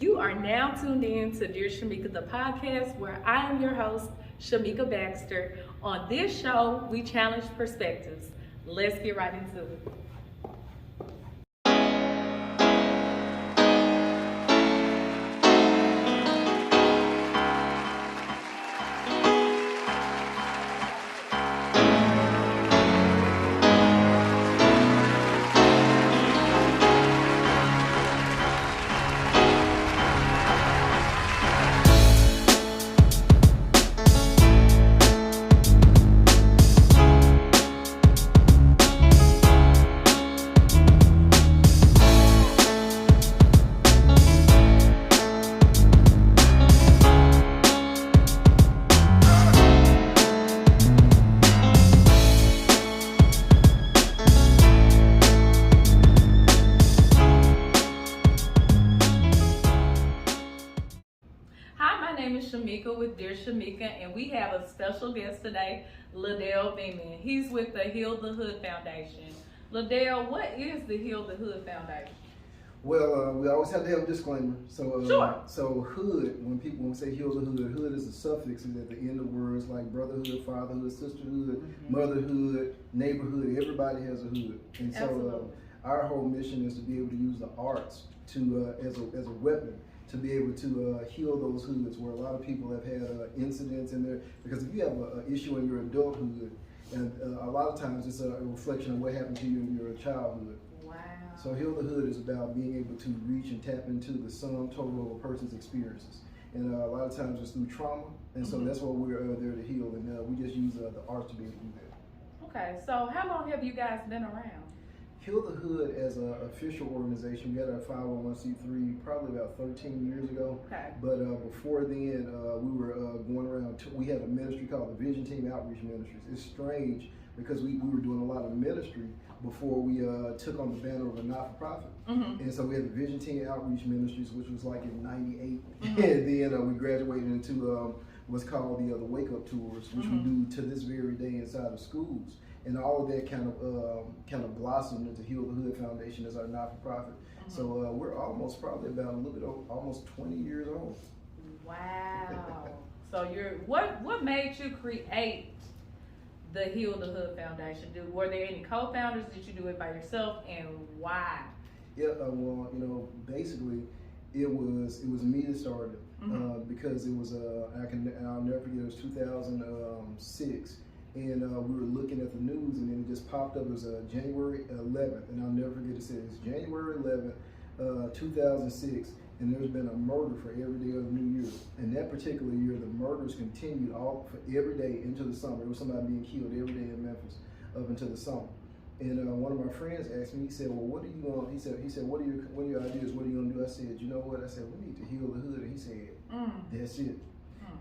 You are now tuned in to Dear Shamica, the podcast, where I am your host, Shamica Baxter. On this show, we challenge perspectives. Let's get right into it. Hi, my name is Shamica with Dear Shamica, and we have a special guest today, Ladell Beeman. He's with the Heal the Hood Foundation. Ladell, what is the Heal the Hood Foundation? Well, we always have to have a disclaimer. Sure. So hood, when we say heal the hood is a suffix is at the end of words like brotherhood, fatherhood, sisterhood, motherhood, neighborhood. Everybody has a hood, and so our whole mission is to be able to use the arts to as a weapon to be able to heal those hoods where a lot of people have had incidents in there. Because if you have an issue in your adulthood, and a lot of times it's a reflection of what happened to you in your childhood. Wow. So Heal the Hood is about being able to reach and tap into the sum total of a person's experiences. And a lot of times it's through trauma, and so that's what we're there to heal, and we just use the arts to be able to do that. Okay, so how long have you guys been around? Heal the Hood as an official organization, we got our 501c3 probably about 13 years ago. Okay. But before then, we were going around, we had a ministry called the Vision Team Outreach Ministries. It's strange because we were doing a lot of ministry before we took on the banner of a not-for-profit. And so we had the Vision Team Outreach Ministries, which was like in '98. And then we graduated into what's called the Wake Up Tours, which we do to this very day inside of schools. And all of that kind of blossomed into Heal the Hood Foundation as our not-for-profit. So we're almost probably about a little bit over, almost 20 years old. Wow. So what made you create the Heal the Hood Foundation? Were there any co-founders? Did you do it by yourself, and why? Yeah, well, basically, it was me that started because it was I'll never forget, it was 2006. And we were looking at the news, and then it just popped up. It was January 11th, and I'll never forget to say it. It's January 11th, 2006, and there's been a murder for every day of the new year. And that particular year, the murders continued all for every day into the summer. There was somebody being killed every day in Memphis up until the summer. And one of my friends asked me, he said, "Well, what are you going?" He said, "What are your ideas? What are you going to do?" I said, "You know what?" I said, "We need to heal the hood." And he said, "That's it."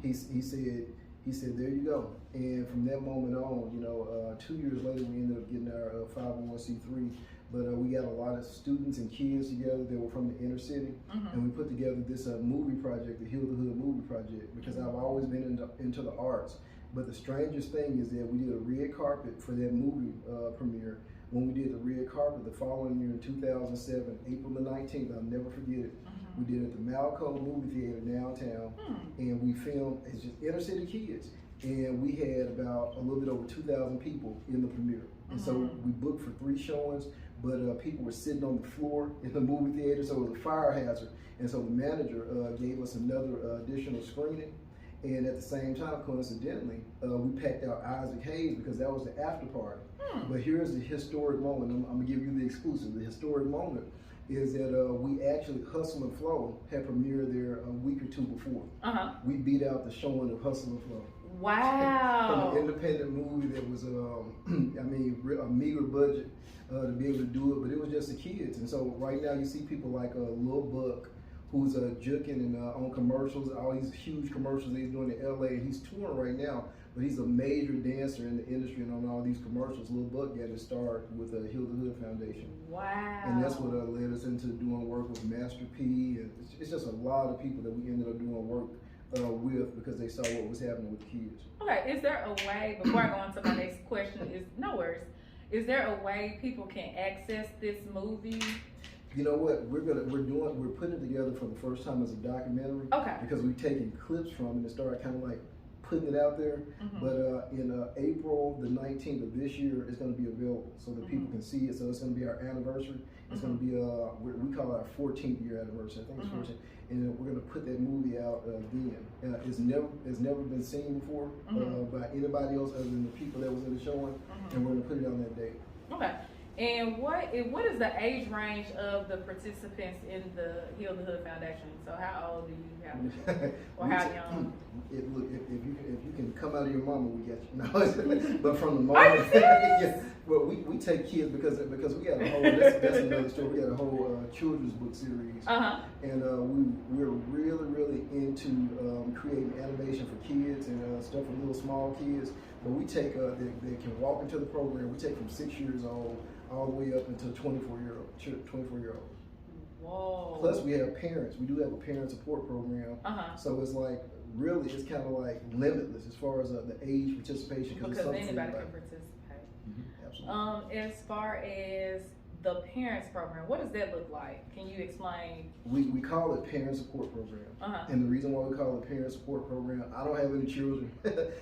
He said, "There you go." And from that moment on, 2 years later, we ended up getting our 501c3. But we got a lot of students and kids together that were from the inner city, and we put together this movie project, the Heal the Hood movie project, because I've always been into the arts. But the strangest thing is that we did a red carpet for that movie premiere. When we did the red carpet the following year in 2007, April the 19th, I'll never forget it. We did it at the Malco Movie Theater downtown, and we filmed, it's just inner city kids. And we had about a little bit over 2,000 people in the premiere. And so we booked for 3 showings, but people were sitting on the floor in the movie theater, so it was a fire hazard. And so the manager gave us another additional screening. And at the same time, coincidentally, we packed out Isaac Hayes because that was the after party. But here's the historic moment. I'm gonna give you the exclusive. The historic moment is that we actually, Hustle and Flow had premiered there a week or 2 before. We beat out the showing of Hustle and Flow. Wow. From an independent movie that was, a meager budget to be able to do it, but it was just the kids. And so right now you see people like Lil Buck, who's juking and on commercials, all these huge commercials that he's doing in LA, and he's touring right now, but he's a major dancer in the industry and on all these commercials. Lil Buck got his start with the Heal the Hood Foundation. Wow. And that's what led us into doing work with Master P, and it's just a lot of people that we ended up doing work with because they saw what was happening with kids. Okay, is there a way, before I go on to my next question, is there a way people can access this movie You know what? We're putting it together for the first time as a documentary. Okay. Because we've taken clips from it and started kind of like putting it out there. But in April the 19th of this year, it's going to be available so that people can see it. So it's going to be our anniversary. It's going to be we call it our 14th year anniversary. I think it's 14. And we're going to put that movie out then. It's never been seen before by anybody else other than the people that was in the showing. And we're going to put it on that date. Okay. And what is the age range of the participants in the Heal the Hood Foundation? So how old do you have, or how young? If you can come out of your mama, we get you. No, but from the mom, Are you serious? yeah. Well, we take kids because we got a whole. That's another story. We got a whole children's book series, and we're really into creating animation for kids and stuff for little small kids. But we take they can walk into the program. We take from 6 years old all the way up until 24-year-old. Whoa. Plus we have parents. We do have a parent support program. So it's like really it's kind of like limitless as far as the age participation because anybody can participate. Absolutely. As far as the parents program, what does that look like? Can you explain? We call it parent support program. And the reason why we call it parent support program, I don't have any children.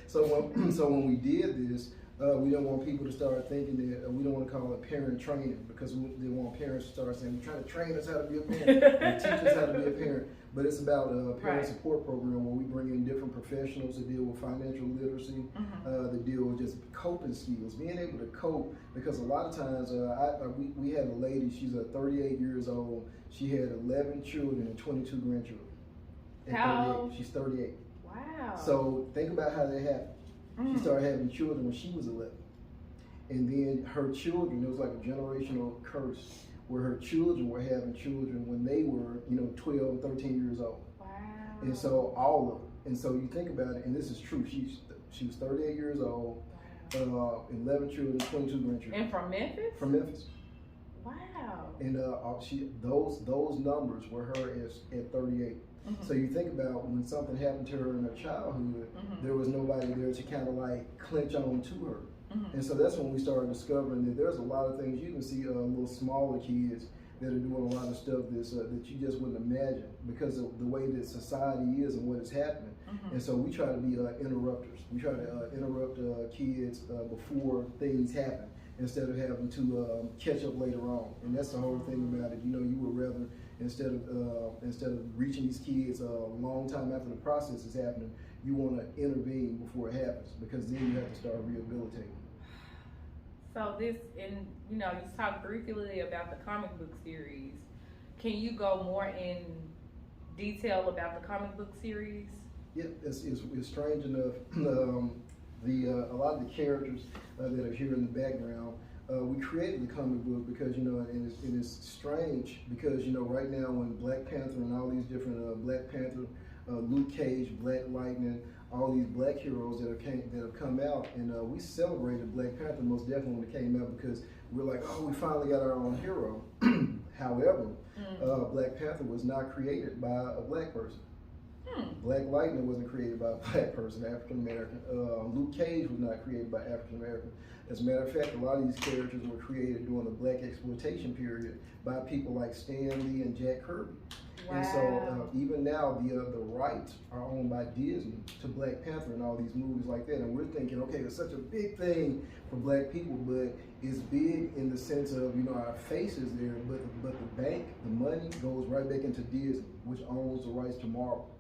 so when we did this, we don't want people to start thinking that we don't want to call it parent training because they want parents to start saying, you're trying to train us how to be a parent and teach us how to be a parent. But it's about a parent support program where we bring in different professionals that deal with financial literacy, that deal with just coping skills, being able to cope. Because a lot of times, we had a lady, she's 38 years old. She had 11 children and 22 grandchildren. How? She's 38. Wow. So think about how that happened. She started having children when she was 11. And then her children, it was like a generational curse where her children were having children when they were, 12 and 13 years old. Wow. And so all of them. And so you think about it, and this is true. She was 38 years old, 11 children, 22 grandchildren. And from Memphis? From Memphis. Wow. And those numbers were her at 38. So you think about when something happened to her in her childhood, there was nobody there to kind of like clinch on to her. And so that's when we started discovering that there's a lot of things you can see little smaller kids that are doing a lot of stuff that you just wouldn't imagine because of the way that society is and what is happening. And so we try to be interrupters. We try to interrupt kids before things happen instead of having to catch up later on. And that's the whole thing about it. You would rather instead of reaching these kids a long time after the process is happening, you want to intervene before it happens because then you have to start rehabilitating. So you talked briefly about the comic book series. Can you go more in detail about the comic book series? Yeah, it's strange enough. A lot of the characters that are here in the background, we created the comic book because and it's strange because right now when Black Panther and all these different Black Panther, Luke Cage, Black Lightning, all these black heroes that have come out, and we celebrated Black Panther most definitely when it came out because we're like, oh, we finally got our own hero. However, Black Panther was not created by a black person. Black Lightning wasn't created by a black person, African American. Luke Cage was not created by African American. As a matter of fact, a lot of these characters were created during the black exploitation period by people like Stan Lee and Jack Kirby. Wow. And so even now, the rights are owned by Disney to Black Panther and all these movies like that. And we're thinking, okay, it's such a big thing for black people, but it's big in the sense of, our face is there, but the bank, the money goes right back into Disney, which owns the rights to Marvel.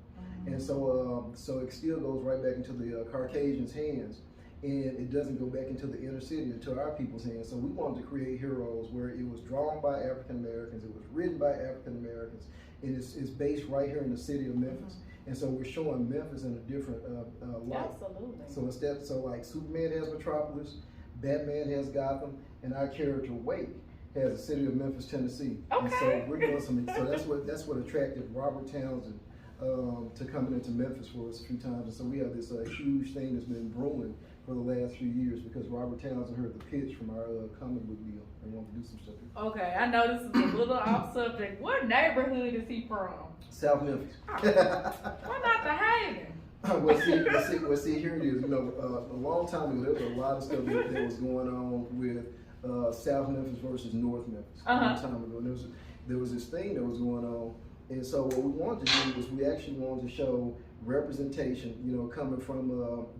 And so it still goes right back into the Caucasians' hands, and it doesn't go back into the inner city, into our people's hands. So we wanted to create heroes where it was drawn by African Americans, it was written by African Americans, and it's based right here in the city of Memphis. And so we're showing Memphis in a different light. Absolutely. So like Superman has Metropolis, Batman has Gotham, and our character Wake has the city of Memphis, Tennessee. Okay. And so we're doing that's what attracted Robert Townsend to coming into Memphis for us a few times. And so we have this huge thing that's been brewing for the last few years because Robert Townsend heard the pitch from our comic book deal and wanted to do some stuff here. Okay, I know this is a little off subject. What neighborhood is he from? South Memphis. Why not the Haven? Well, see, here it is. A long time ago, there was a lot of stuff that was going on with South Memphis versus North Memphis. A long time ago. there was this thing that was going on. And so what we wanted to do was we actually wanted to show representation, you know, coming from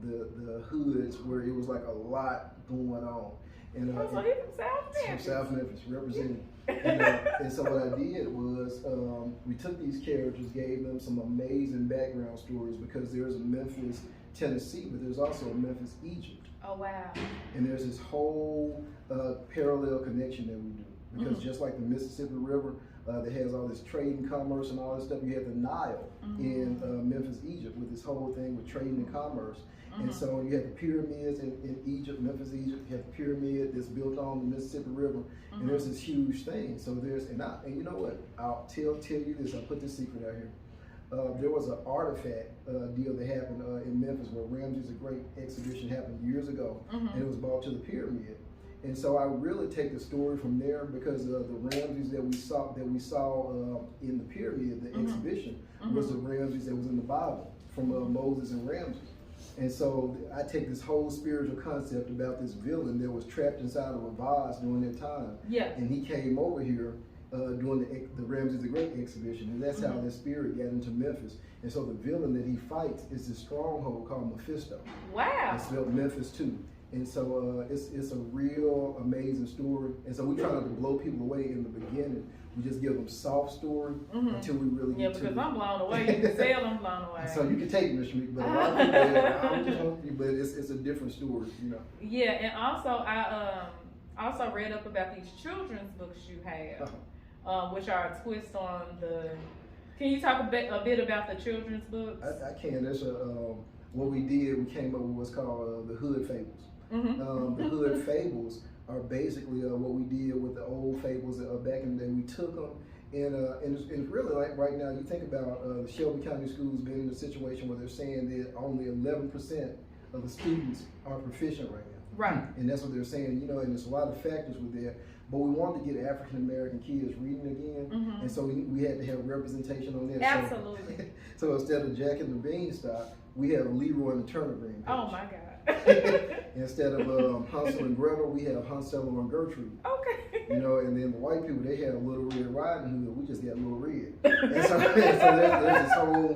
the hoods where it was like a lot going on. And, so he's from South Memphis. From South Memphis, representing. And so what I did was we took these characters, gave them some amazing background stories, because there's a Memphis, Tennessee, but there's also a Memphis, Egypt. Oh, wow. And there's this whole parallel connection that we do. Because just like the Mississippi River that has all this trade and commerce and all this stuff, you have the Nile in Memphis, Egypt, with this whole thing with trade and commerce. And so you have the pyramids in Egypt, Memphis, Egypt. You have the pyramid that's built on the Mississippi River, and there's this huge thing. So there's, and you know what? I'll tell you this. I'll put this secret out here. There was an artifact deal that happened in Memphis where Ramses the Great exhibition happened years ago, and it was brought to the pyramid. And so I really take the story from there, because the Ramses that we saw in the pyramid, the exhibition, was the Ramses that was in the Bible from Moses and Ramses. And so I take this whole spiritual concept about this villain that was trapped inside of a vase during that time. Yeah. And he came over here during the Ramses the Great exhibition, and that's how that spirit got into Memphis. And so the villain that he fights is this stronghold called Mephisto. Wow. It's spelled Memphis too. And so it's a real amazing story. And so we try not to blow people away in the beginning. We just give them soft story until we really get to it. Yeah, because I'm blown away. You can tell I'm blown away. So you can take it, Miss Shamica, but a lot of people, but it's a different story, you know. Yeah, and also I also read up about these children's books you have, which are a twist on the. Can you talk a bit about the children's books? I can. That's what we did. We came up with what's called the Hood Fables. The Hood Fables are basically what we did with the old fables back in the day. We took them, and it's really like right now, you think about the Shelby County schools being in a situation where they're saying that only 11% of the students are proficient right now. Right. And that's what they're saying, you know, and there's a lot of factors with that. But we wanted to get African American kids reading again, and so we had to have representation on that. Absolutely. So instead of Jack and the Beanstalk, we have Leroy and the Turnipgreen. Oh my God. Instead of Hansel and Gretel, we have Hansel and Gertrude. Okay. You know, and then the white people, they had a Little Red Riding Hood. We just got Little Red. And so there's this whole.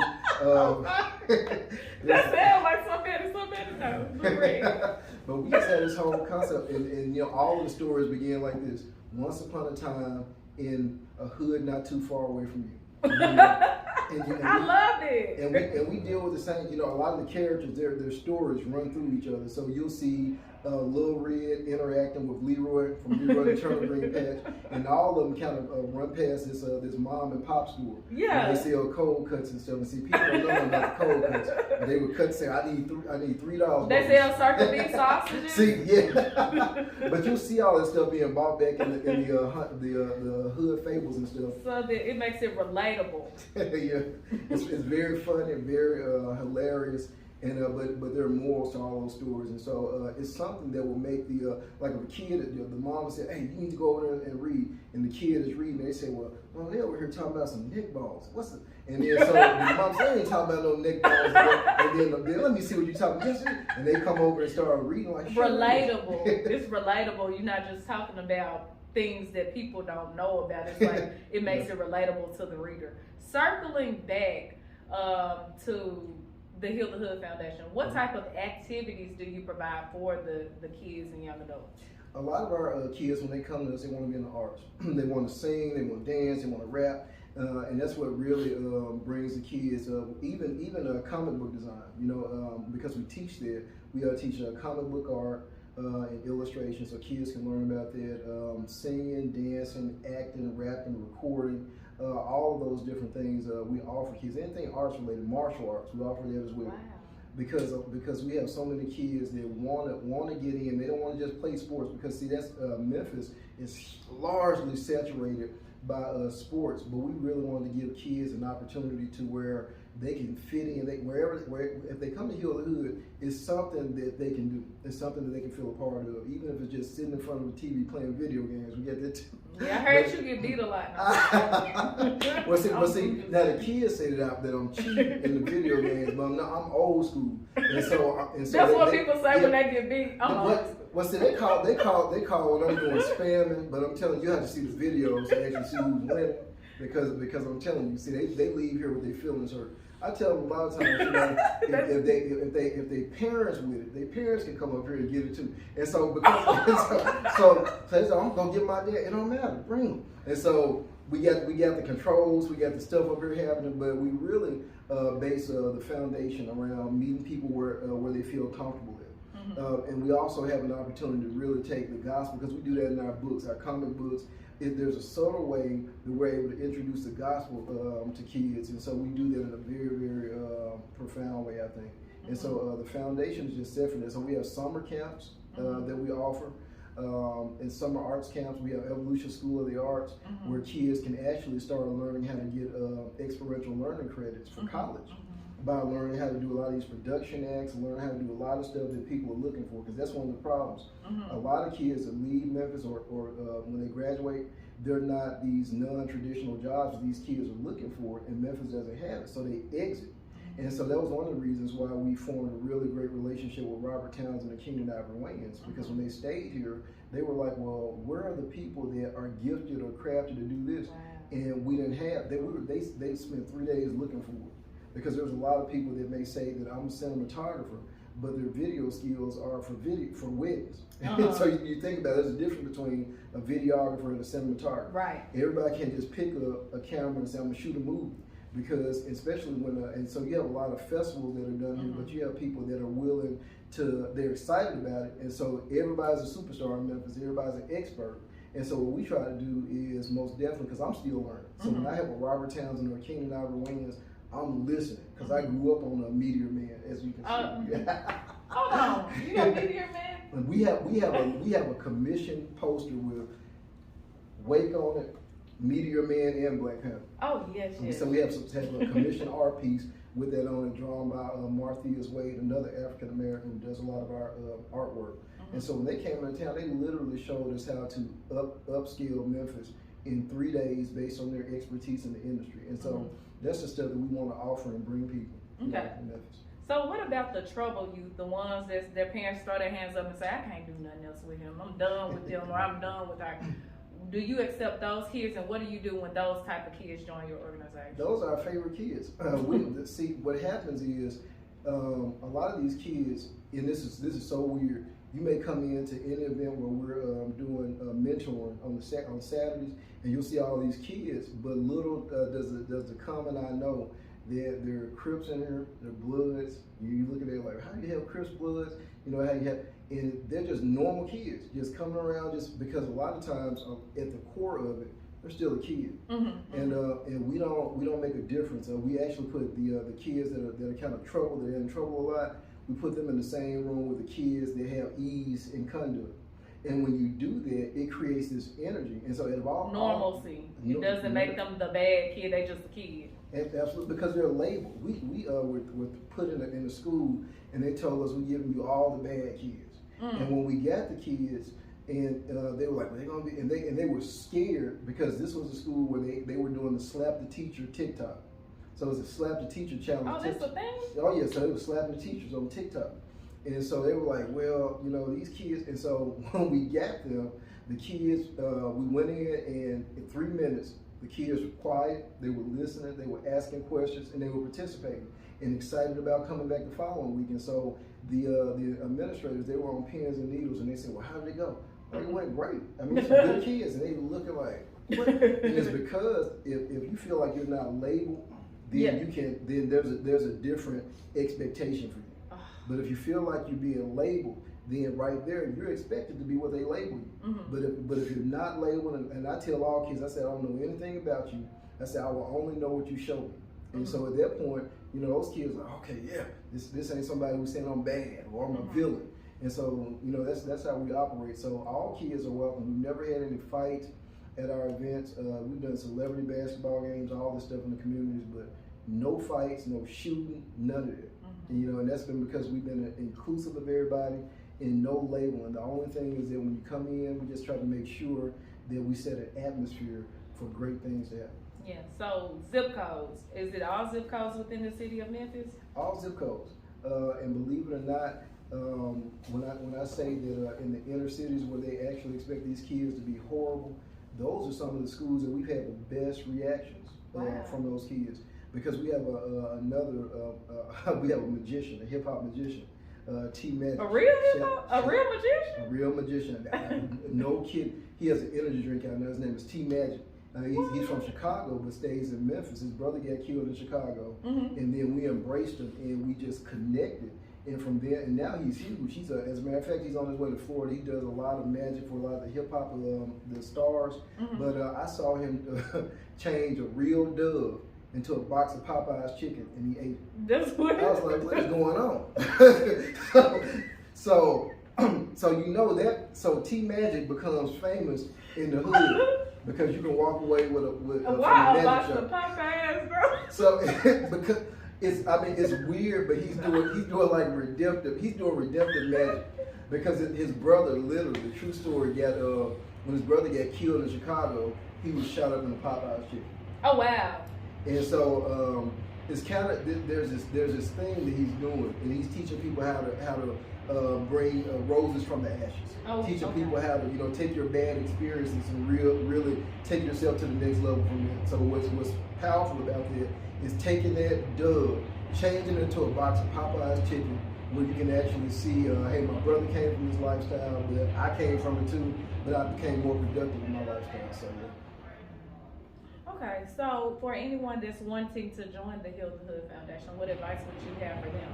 That sounds like something no. Little Red. But we just had this whole concept, and you know, all of the stories began like this: once upon a time in a hood not too far away from you. I loved it. And we deal with the same, you know, a lot of the characters, their stories run through each other. So you'll see Lil Red interacting with Leroy from Leroy the Turnipgreen Patch, and all of them kind of run past this mom and pop store. Yeah. They sell cold cuts and stuff. And see, people don't know about the cold cuts. They would cut and say, I need $3. They sell Circle D sausages. See, yeah. But you'll see all that stuff being bought back in the Hood Fables and stuff. So that it makes it relatable. Yeah, it's very funny and very hilarious, and but there are morals to all those stories, and so it's something that will make the like if a kid, the mom would say, "Hey, you need to go over there and read," and the kid is reading, they say, "Well, they over here talking about some neck balls. What's it?" And then so the mom says, "They ain't talking about no neck balls," and then let me see what you're talking about. And they come over and start reading like relatable. It's relatable. You're not just talking about things that people don't know about. It's like it makes it relatable to the reader. Circling back to the Heal the Hood Foundation, what type of activities do you provide for the kids and young adults? A lot of our kids, when they come to us, they want to be in the arts. They want to sing, they want to dance, they want to rap, and that's what really brings the kids. Even comic book design, you know, because we teach there. We teach comic book art and illustration, so kids can learn about that. Singing, dancing, acting, rapping, recording. All of those different things we offer kids. Anything arts related, martial arts, we offer that as well. Wow. Because we have so many kids that want to get in. They don't want to just play sports, because see, that's Memphis is largely saturated by sports, but we really want to give kids an opportunity to where they can fit in. If they come to Heal the Hood, it's something that they can do. It's something that they can feel a part of, even if it's just sitting in front of the TV playing video games. We get that too. Yeah, I heard you get beat a lot. Well, see, now the kids say that I'm cheap in the video games, but I'm old school, and so that's what people say when they get beat. Well, see, they call what I'm doing spamming, but I'm telling you, you have to see the videos to actually see who's winning because I'm telling you, see, they leave here with their feelings hurt. I tell them a lot of times, you know, if they parents with it, their parents can come up here and get it too. And so because so I'm gonna get my dad. It don't matter, bring them. And so we got the controls, we got the stuff up here happening, but we really base the foundation around meeting people where they feel comfortable at. And we also have an opportunity to really take the gospel, because we do that in our books, our comic books. There's a subtle way that we're able to introduce the gospel to kids, and so we do that in a very, very profound way, I think. And so the foundation is just set for that. So we have summer camps that we offer. In summer arts camps, we have Evolution School of the Arts, where kids can actually start learning how to get experiential learning credits for college by learning how to do a lot of these production acts, and learn how to do a lot of stuff that people are looking for, because that's one of the problems. A lot of kids that leave Memphis or when they graduate, they're not these non-traditional jobs that these kids are looking for, and Memphis doesn't have it, so they exit. And so that was one of the reasons why we formed a really great relationship with Robert Townsend and Kingdom Ivory-Wayans, because when they stayed here, they were like, well, where are the people that are gifted or crafted to do this? And we didn't have, they spent 3 days looking for it. Because there's a lot of people that may say that I'm a cinematographer, but their video skills are for weddings. So you think about it, there's a difference between a videographer and a cinematographer. Right. Everybody can't just pick a camera and say, I'm gonna shoot a movie. Because especially when, and so you have a lot of festivals that are done here, but you have people that are willing to, they're excited about it. And so everybody's a superstar in Memphis, everybody's an expert. And so what we try to do is most definitely, because I'm still learning. So when I have a Robert Townsend or a Kingdom Ivory-Wayans, I'm listening, because I grew up on a Meteor Man, as you can see. Hold on, you got Meteor Man? And we have a commissioned poster with Wake on it, Meteor Man, and Black Panther. Oh yes, yes. So we have a commissioned art piece with that on it, drawn by Marthias Wade, another African American who does a lot of our artwork. And so when they came into town, they literally showed us how to upscale Memphis in 3 days based on their expertise in the industry. And so that's the stuff that we want to offer and bring people in Memphis. So what about the trouble youth, the ones that their parents throw their hands up and say, I can't do nothing else with him, I'm done with them, or I'm done with her. Do you accept those kids, and what do you do when those type of kids join your organization? Those are our favorite kids. See, what happens is a lot of these kids, and this is so weird. You may come into any event where we're doing mentoring on Saturdays, and you'll see all these kids. But little does the common eye know that there are Crips in here, they're Bloods. You look at it like, how do you have Crips, Bloods? You know how you have, and they're just normal kids, just coming around just because a lot of times at the core of it, they're still a kid, and we don't make a difference. We actually put the kids that are kind of trouble, that are in trouble a lot. We put them in the same room with the kids that have ease and conduct. And when you do that, it creates this energy. And so it all normalcy. It doesn't make them the bad kid, they just a kid. Absolutely, because they're labeled. We were put in the school, and they told us we're giving you all the bad kids. And when we got the kids, and they were like, well, they're gonna be, and they were scared, because this was a school where they were doing the slap the teacher TikTok. So it was a slap the teacher challenge. Oh, that's a thing? Oh yeah, so they were slapping the teachers on TikTok. And so they were like, well, you know, these kids, and so when we got them, the kids, we went in, and in 3 minutes, the kids were quiet, they were listening, they were asking questions, and they were participating and excited about coming back the following week. And so the administrators, they were on pins and needles, and they said, well, how did it go? Well, it went great. I mean, some good kids, and they were looking like, what? And it's because if you feel like you're not labeled, then you can, then there's a different expectation for you. But if you feel like you're being labeled, then right there, you're expected to be what they label you. But if you're not labeled, and I tell all kids, I say, I don't know anything about you. I say, I will only know what you show me. And so at that point, you know, those kids are like, okay, yeah, this ain't somebody who's saying I'm bad or I'm a villain. And so, you know, that's how we operate. So all kids are welcome. We've never had any fights at our events. We've done celebrity basketball games, all this stuff in the communities, but no fights, no shooting, none of it. And, you know, and that's been because we've been inclusive of everybody and no labeling. The only thing is that when you come in, we just try to make sure that we set an atmosphere for great things to happen. Yeah, so zip codes. Is it all zip codes within the city of Memphis? All zip codes. And believe it or not, when I say that in the inner cities where they actually expect these kids to be horrible, those are some of the schools that we've had the best reactions from those kids, because we have we have a magician, a hip hop magician, T Magic. A real hip hop, a real magician. A real magician. No kid. He has an energy drink out now. His name is T Magic. He's from Chicago but stays in Memphis. His brother got killed in Chicago, and then we embraced him and we just connected. And from there, and now he's huge. As a matter of fact, he's on his way to Florida. He does a lot of magic for a lot of the hip hop, the stars. But I saw him change a real dove into a box of Popeye's chicken, and he ate it. That's what I was like, what is going on? so you know that. So T Magic becomes famous in the hood because you can walk away with a box of Popeye's, bro. So because. It's weird, but he's doing like redemptive. He's doing redemptive magic because his brother, literally, the true story, when his brother got killed in Chicago, he was shot up in a Popeye's chicken. Oh wow! And so it's kind of there's this thing that he's doing, and he's teaching people how to bring roses from the ashes. Teaching people how to take your bad experiences and really take yourself to the next level from it. So what's powerful about that is taking that dove, changing it into a box of Popeye's chicken, where you can actually see, hey, my brother came from this lifestyle, but I came from it too, but I became more productive in my lifestyle. So yeah. Okay, so for anyone that's wanting to join the Heal the Hood Foundation, what advice would you have for them?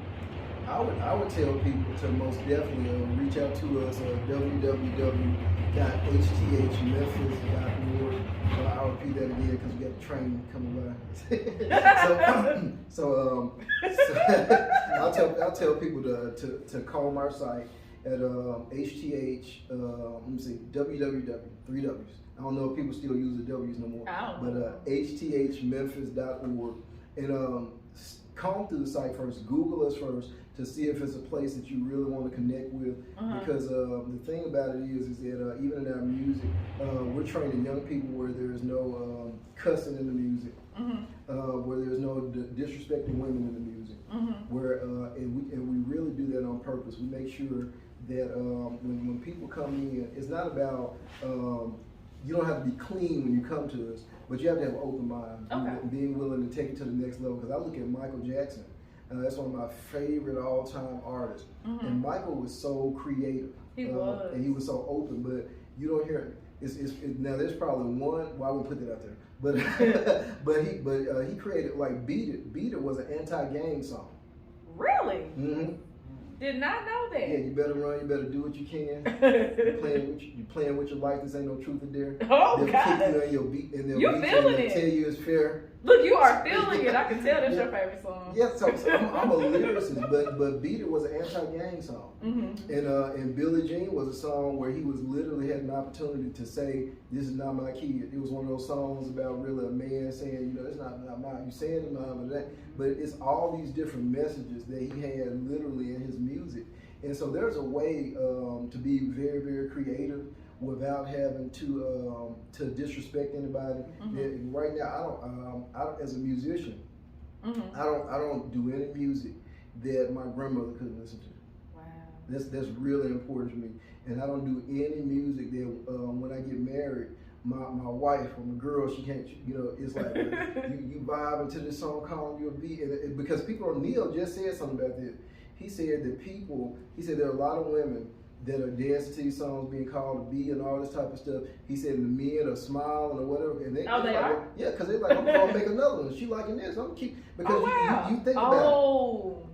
I would tell people to most definitely reach out to us at www.hthmemphis.org. I'll repeat that again because we got a train coming by. so I'll tell people to comb our site at www, 3 W's. I don't know if people still use the W's no more, but hthmemphis.org, and comb through the site first. Google us first to see if it's a place that you really want to connect with, because the thing about it is that even in our music, we're training young people where there is no cussing in the music, where there's no disrespecting women in the music, where and we really do that on purpose. We make sure that when people come in, it's not about you don't have to be clean when you come to us, but you have to have an open mind, being willing to take it to the next level. Because I look at Michael Jackson. That's one of my favorite all-time artists. And Michael was so creative. He was. And he was so open, but you don't hear it. Now, there's probably one, well, I won't put that out there, but he created, like, Beat It. Beat It was an anti-gang song. Really? Did not know that. Yeah, you better run, you better do what you can. You're playing with your life, this ain't no truth in there. Oh, they'll God. kick you in your beat, and they'll you feeling it. Tell you it's fair. Look, you are feeling it. I can tell that's your favorite song. Yeah, so I'm a lyricist, but Beat It was an anti-gang song. And Billie Jean was a song where he was literally had an opportunity to say, this is not my kid. It was one of those songs about really a man saying, it's not mine. You saying it's mine, but it's all these different messages that he had literally in his music. And so there's a way to be very, very creative without having to disrespect anybody. Right now, I don't as a musician, I don't do any music that my grandmother couldn't listen to. Wow. That's really important to me. And I don't do any music that when I get married, my wife or my girl, she can't, it's like you vibe into this song calling you a beat. And because Neil just said something about this. He said that there are a lot of women that are dancing to these songs being called a B and all this type of stuff. He said the men are smiling or whatever. And they are? Yeah, because they're like, I'm going to make another one. She liking this. I'm going to keep, because you think about it.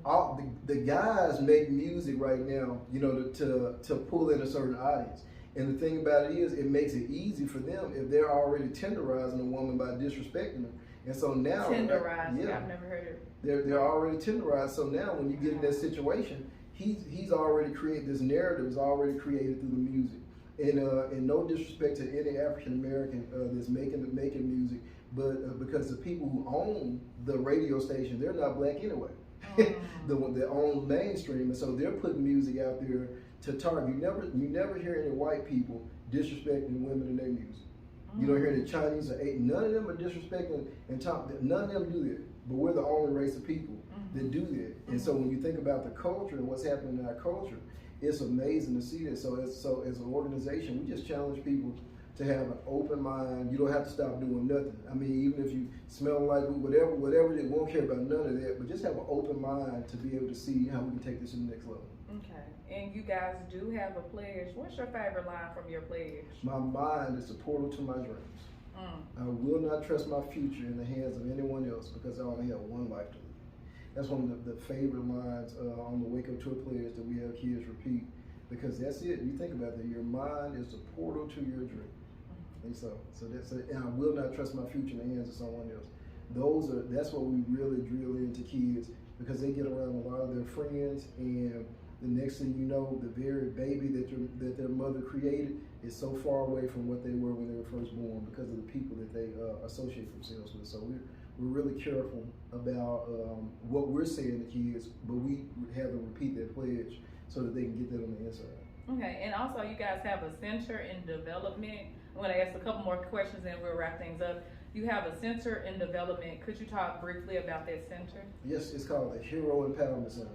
All the guys make music right now, to pull in a certain audience. And the thing about it is, it makes it easy for them if they're already tenderizing a woman by disrespecting her. And so now, tenderized. Yeah, I've never heard it. They're already tenderized. So now, when you get in that situation, he's already created this narrative. Is already created through the music. And no disrespect to any African American that's making music, but because the people who own the radio station, they're not black anyway. The one that owns mainstream, and so they're putting music out there to target. You never hear any white people disrespecting women in their music. You don't hear the Chinese or Asian. None of them are disrespecting and talk. None of them do that. But we're the only race of people that do that. And so when you think about the culture and what's happening in our culture, it's amazing to see that. So as an organization, we just challenge people to have an open mind. You don't have to stop doing nothing. I mean, even if you smell like whatever, they won't care about none of that. But just have an open mind to be able to see how we can take this to the next level. Okay. And you guys do have a pledge. What's your favorite line from your pledge? My mind is the portal to my dreams. I will not trust my future in the hands of anyone else because I only have one life to live. That's one of the favorite lines on the Wake Up to a Pledge that we have kids repeat, because that's it. You think about that. Your mind is the portal to your dream. And so that's it. And I will not trust my future in the hands of someone else. That's what we really drill into kids, because they get around a lot of their friends, and the next thing you know, the very baby that their mother created is so far away from what they were when they were first born because of the people that they associate themselves with. So we're really careful about what we're saying to kids, but we have them repeat that pledge so that they can get that on the inside. Okay, and also you guys have a center in development. I'm going to ask a couple more questions and we'll wrap things up. You have a center in development. Could you talk briefly about that center? Yes, it's called the Hero Empowerment Center.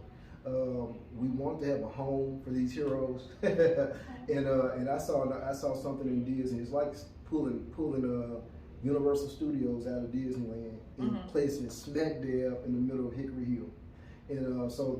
We want to have a home for these heroes, and I saw something in Disney. It's like pulling Universal Studios out of Disneyland and placing it smack dab in the middle of Hickory Hill. And so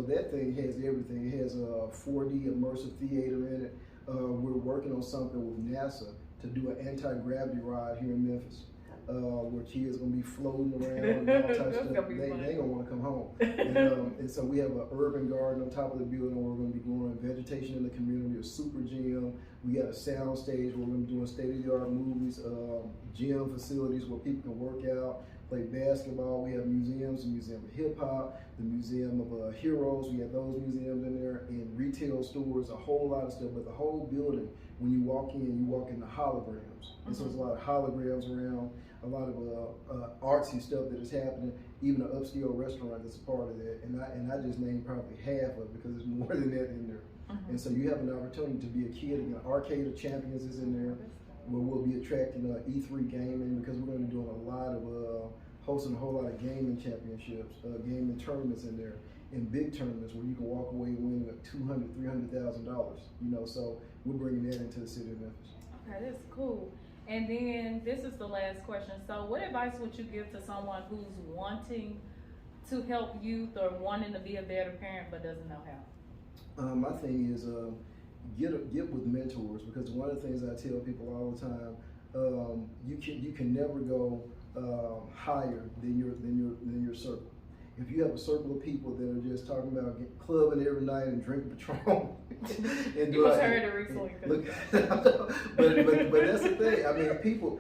that thing has everything. It has a 4D immersive theater in it. We're working on something with NASA to do an anti-gravity ride here in Memphis, where kids gonna be floating around and all types of stuff. They ain't gonna want to come home. And so we have an urban garden on top of the building where we're gonna be growing vegetation in the community, a super gym. We got a sound stage where we're gonna be doing state-of-the-art movies, gym facilities where people can work out, play basketball. We have museums, the Museum of Hip Hop, the Museum of Heroes. We have those museums in there, and retail stores, a whole lot of stuff. But the whole building, when you walk in the holograms. And so there's a lot of holograms around, a lot of artsy stuff that is happening, even an upscale restaurant that's a part of that. And I just named probably half of it because there's more than that in there. And so you have an opportunity to be a kid. Again, Arcade of Champions is in there, where we'll be attracting E3 gaming, because we're going to be doing a lot of hosting a whole lot of gaming championships, gaming tournaments in there, and big tournaments where you can walk away winning $200,000, $300,000. You know, so we're bringing that into the city of Memphis. Okay, that's cool. And then this is the last question. So, what advice would you give to someone who's wanting to help youth or wanting to be a better parent but doesn't know how? My thing is get with mentors, because one of the things I tell people all the time, you can never go higher than your circle. If you have a circle of people that are just talking about clubbing every night and drinking Patron, and you must have heard it recently. But that's the thing. I mean, people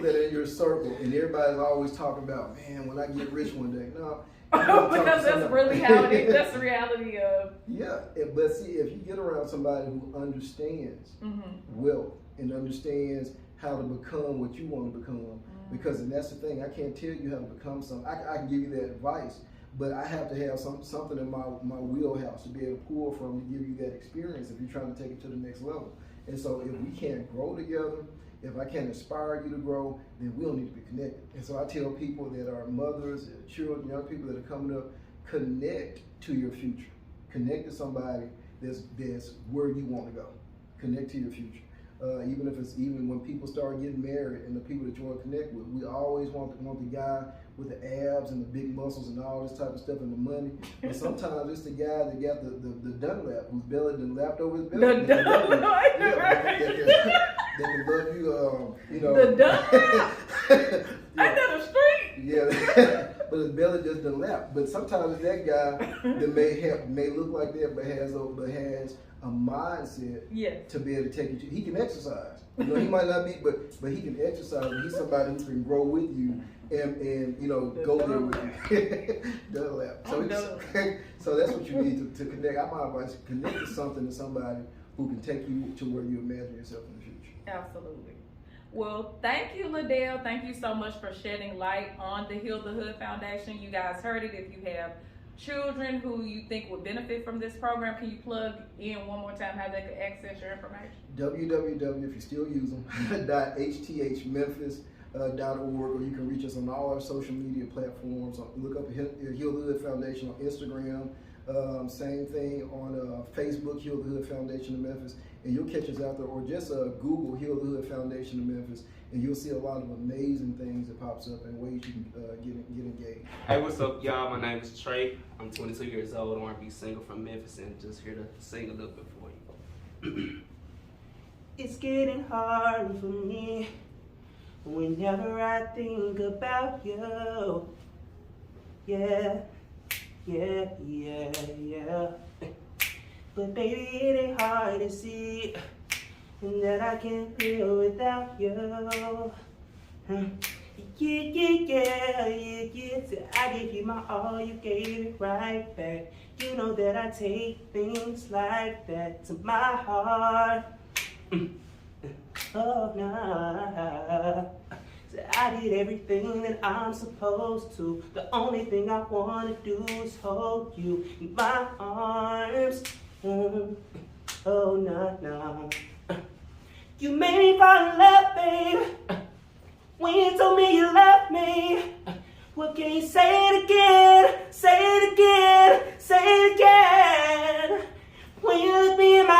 that are in your circle, and everybody's always talking about, man, when I get rich one day. No. Because that's really how it is. That's the reality of. Yeah, but see, if you get around somebody who understands wealth and understands how to become what you want to become, because and that's the thing, I can't tell you how to become something. I can give you that advice, but I have to have something in my wheelhouse to be able to pull from to give you that experience if you're trying to take it to the next level. And so if we can't grow together, if I can't inspire you to grow, then we don't need to be connected. And so I tell people that are mothers, children, young people that are coming up, connect to your future. Connect to somebody that's where you want to go. Connect to your future. Even when people start getting married and the people that you want to connect with, we always want the guy with the abs and the big muscles and all this type of stuff and the money. And sometimes it's the guy that got the Dunlap, whose belly done lapped over his belly. That can love you, you know. The Dunlap? Ain't that a street? Yeah. But his belly just done lapped. But sometimes it's that guy that may look like that, but has a mindset to be able to take you to. He can exercise. You know, he might not be, but he can exercise. And he's somebody who can grow with you and you know, go there with you. Dunlap. So that's what you need to connect. My advice: connect to something, to somebody who can take you to where you imagine yourself in the future. Absolutely. Well, thank you, Liddell. Thank you so much for shedding light on the Heal the Hood Foundation. You guys heard it. If you have children who you think would benefit from this program, can you plug in one more time how they can access your information? www, if you still use them, .hthmemphis .org, or you can reach us on all our social media platforms. Look up Heal the Hood Foundation on Instagram. Same thing on Facebook, Heal the Hood Foundation of Memphis, and you'll catch us out there. Or just Google Heal the Hood Foundation of Memphis, and you'll see a lot of amazing things that pops up and ways you can get engaged. Hey, what's up, y'all? My name is Trey. I'm 22 years old, R&B singer from Memphis, and just here to sing a little bit for you. It's getting hard for me whenever I think about you. Yeah, yeah, yeah, yeah. But baby, it ain't hard to see that I can't live without you. Yeah. So I give you my all, you gave it right back. You know that I take things like that to my heart. Oh, nah. So I did everything that I'm supposed to. The only thing I wanna do is hold you in my arms. Oh, nah. You made me fall in love, babe. When you told me you loved me. Well, can you say it again? Say it again. Say it again. When you look me in my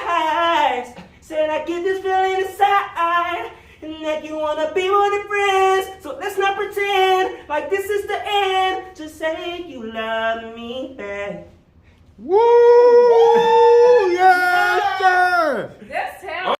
eyes, said I get this feeling inside, and that you wanna be more than friends. So let's not pretend like this is the end. Just say you love me back. Woo! Yes, sir! That's how.